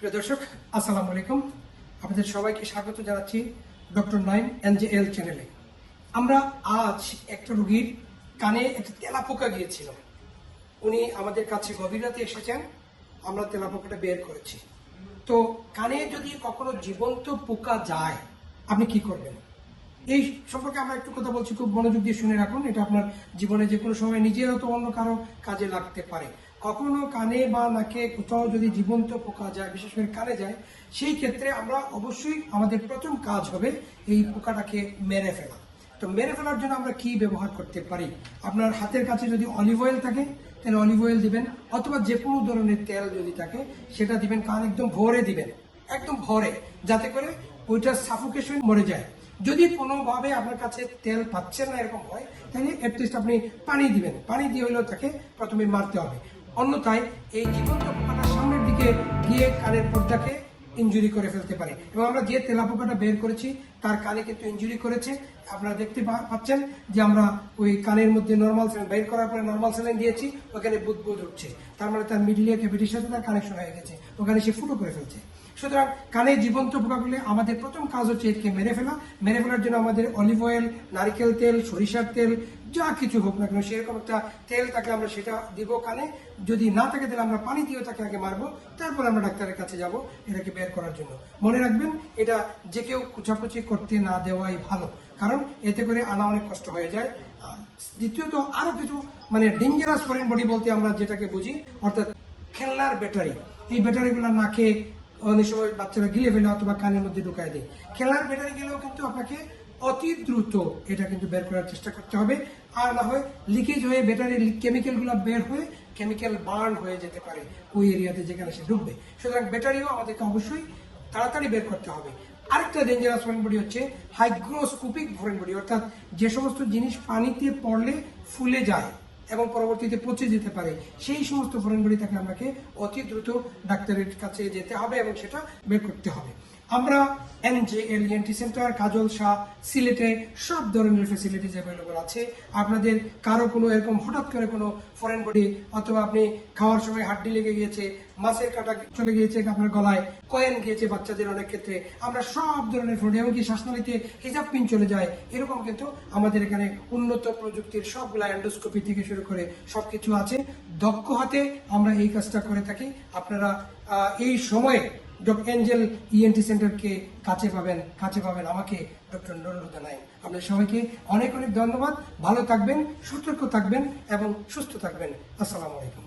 প্রিয় দর্শক, আসসালামু আলাইকুম। আপনাদের সবাইকে স্বাগত জানাচ্ছি ডক্টর নাইম NJL চ্যানেলে। আমরা আজ একটা রোগীর কানে একটা তেলাপোকা গিয়েছিল। উনি আমাদের কাছে গভীর রাতে এসেছেন, আমরা তেলাপোকাটা বের করেছি। তো কানে যদি কখনো জীবন্ত পোকা যায়, আপনি কি করবেন? এই সম্পর্কে আমরা একটু কথা বলছি, খুব মনোযোগ দিয়ে শুনে রাখুন। এটা আপনার জীবনে যে কোনো সময় নিজের তো অন্য কারো কাজে লাগতে পারে। কখনো কানে বা নাকে কোথাও যদি জীবন্ত পোকা যায়, বিশেষ করে কানে যায়, সেই ক্ষেত্রে আমরা অবশ্যই আমাদের প্রথম কাজ হবে এই পোকাটাকে মেরে ফেলা। তো মেরে ফেলার জন্য আমরা কি ব্যবহার করতে পারি? আপনার হাতের কাছে যদি অলিভ অয়েল থাকে তাহলে অলিভ অয়েল দিবেন, অথবা যে কোনো ধরনের তেল যদি থাকে সেটা দিবেন। কান একদম ভরে দিবেন, একদম ভরে, যাতে করে ওইটার সাফোকেশন মরে যায়। যদি কোনোভাবে আপনার কাছে তেল পাচ্ছেন না এরকম হয়, তাহলে অ্যাটলিস্ট আপনি পানি দিবেন। পানি দিয়ে হলেও তাকে প্রথমে মারতে হবে। অন্যথায় এই জীবন্ত পোকাটা সামনের দিকে গিয়ে কানের পর্দাকে ইনজুরি করে ফেলতে পারে। এবং আমরা যে তেলাপোকাটা বের করেছি তার কানে কিন্তু ইনজুরি করেছে। আপনারা দেখতে পাচ্ছেন যে আমরা ওই কানের মধ্যে নর্মাল স্যালাইন বের করার পরে নর্মাল স্যালাইন দিয়েছি, ওখানে বুদবুদ উঠছে। তার মানে তার মিডিলিয়া ক্যাভিটির সাথে তার কানেকশন হয়ে গেছে, ওখানে সে ফুটো করে ফেলছে। সুতরাং কানে জীবন্ত পোকাগুলি আমাদের প্রথম কাজ হচ্ছে একে মেরে ফেলা। মেরে ফেলার জন্য আমাদের অলিভ অয়েল, নারিকেল তেল, সরিষার তেল, যা কিছু হোক না কেন সেরকম একটা তেল থাকে, আমরা সেটা দিব কানে। যদি না থাকে তাহলে আমরা পানি দিয়েও তাকে আগে মারবো, তারপর আমরা ডাক্তারের কাছে যাব এটাকে বের করার জন্য। মনে রাখবেন, এটা যে কেউ কুচাকুচি করতে না দেওয়াই ভালো, কারণ এতে করে আনা অনেক কষ্ট হয়ে যায়। দ্বিতীয়ত আরো কিছু ডেঞ্জারাস ফরেন বডি বলতে আমরা যেটাকে বুঝি, অর্থাৎ খেলনার ব্যাটারি। এই ব্যাটারিগুলো নাকে অনেক সময় বাচ্চারা গিলে ফেলে অথবা কানের মধ্যে ঢুকায় দেয়। খেলনার ব্যাটারি গেলেও কিন্তু আপনাকে অতি দ্রুত এটা কিন্তু বের করার চেষ্টা করতে হবে। আর না হয় লিকেজ হয়ে ব্যাটারির কেমিক্যালগুলো বের হয়ে কেমিক্যাল বার্ন হয়ে যেতে পারে ওই এরিয়াতে যেখানে সে ঢুকবে। সুতরাং ব্যাটারিও আমাদেরকে অবশ্যই তাড়াতাড়ি বের করতে হবে। আরেকটা ডেঞ্জারাস ফরেন বডি হচ্ছে হাইগ্রোস্কোপিক ফরেন বডি, অর্থাৎ যে সমস্ত জিনিস পানিতে পড়লে ফুলে যায় এবং পরবর্তীতে পচে যেতে পারে, সেই সমস্ত ফরেন বডি থাকলে আমাকে অতি দ্রুত ডাক্তারের কাছে যেতে হবে এবং সেটা বের করতে হবে। আমরা NJL ENT সেন্টার, কাজল শাহ, সিলেটে সব ধরনের ফ্যাসিলিটিস অ্যাভেলেবল আছে। আপনাদের কারো কোনো এরকম হঠাৎ করে কোনো ফরেন বডি, অথবা আপনি খাওয়ার সময় হাড্ডি লেগে গিয়েছে, মাছের কাঁটা চলে গিয়েছে আপনার গলায়, কয়েন গিয়েছে বাচ্চাদের অনেক ক্ষেত্রে, আমরা সব ধরনের ফরেন, এমনকি শ্বাসনালীতে হিজাব পিন চলে যায়, এরকম কিন্তু আমাদের এখানে উন্নত প্রযুক্তির সবগুলা এন্ডোস্কোপি থেকে শুরু করে সবকিছু আছে। দক্ষ হাতে আমরা এই কাজটা করে থাকি। আপনারা এই সময়ে NJL ENT সেন্টারকে কাছে পাবেন আমাকে, ডক্টর নুরুল হুদা নাইম। আপনাদের সবাইকে অনেক অনেক ধন্যবাদ। ভালো থাকবেন, সতর্ক থাকবেন এবং সুস্থ থাকবেন। আসসালামু আলাইকুম।